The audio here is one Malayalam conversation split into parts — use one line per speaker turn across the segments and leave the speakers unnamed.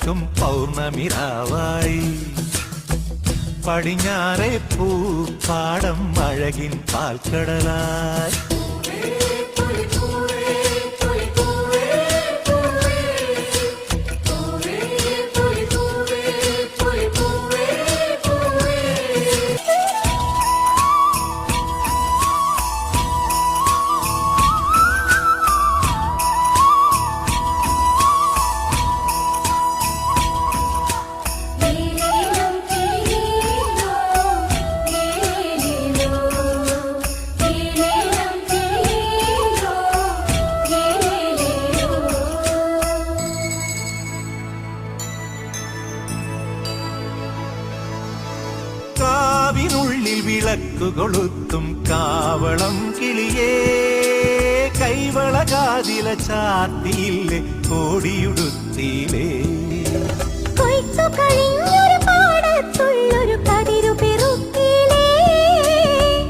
പൊന്നളക്കും പൗർണമിരാവായി പടിഞ്ഞാറേ പൂപ്പാടം അഴകിൻ പാൽക്കടലായി കാവിനുള്ളിൽ വിളക്കു കൊളുത്തും കാവളം കിളിയേ കൈവള കാതില ചാത്തിയില്ലേ കോടിയുടുത്തിയിലേ
കൊയ്ത്തു കഴിഞ്ഞൊരു പാടത്തുള്ളൊരു കതിരു പെറുക്കിലേ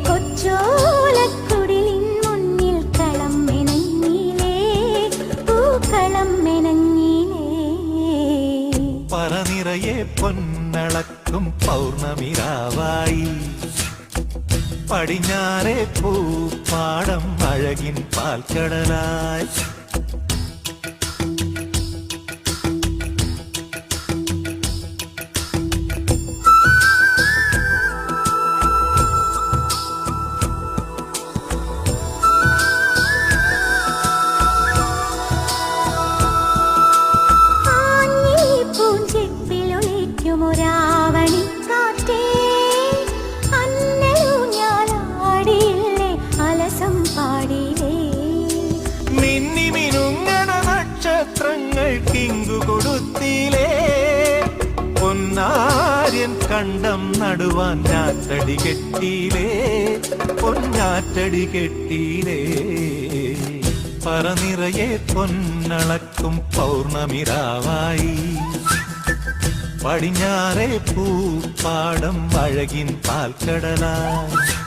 കൊച്ചോലക്കുടിലിൻ മുന്നിൽ കളം മെനഞ്ഞിലേ പൂക്കളം മെനഞ്ഞിലേ
പറനിറയെ പൊന്നളക്കും പൗർണമിരാവായി പടിഞ്ഞാറേ പൂപ്പാടം അഴകിൻ പാൽക്കടലായി
രാവണിക്കാറ്റേ അന്നലു ഞാനാടിയില്ലേ അലസം പാടിയില്ലേ
മിന്നി മിനുങ്ങണ നക്ഷത്രങ്ങൾ കിങ്കു കൊടുത്തിലേ പൊന്നാര്യൻ കണ്ടം നടുവാൻ ഞാറ്റടി കെട്ടിയിലേ പൊന്നാറ്റടി കെട്ടിയിലേ പറനിറയെ പൊന്നളക്കും പൗർണമിരാവായി പടിഞ്ഞാറേ പൂപ്പാടം അഴകിൻ പാൽക്കടലായി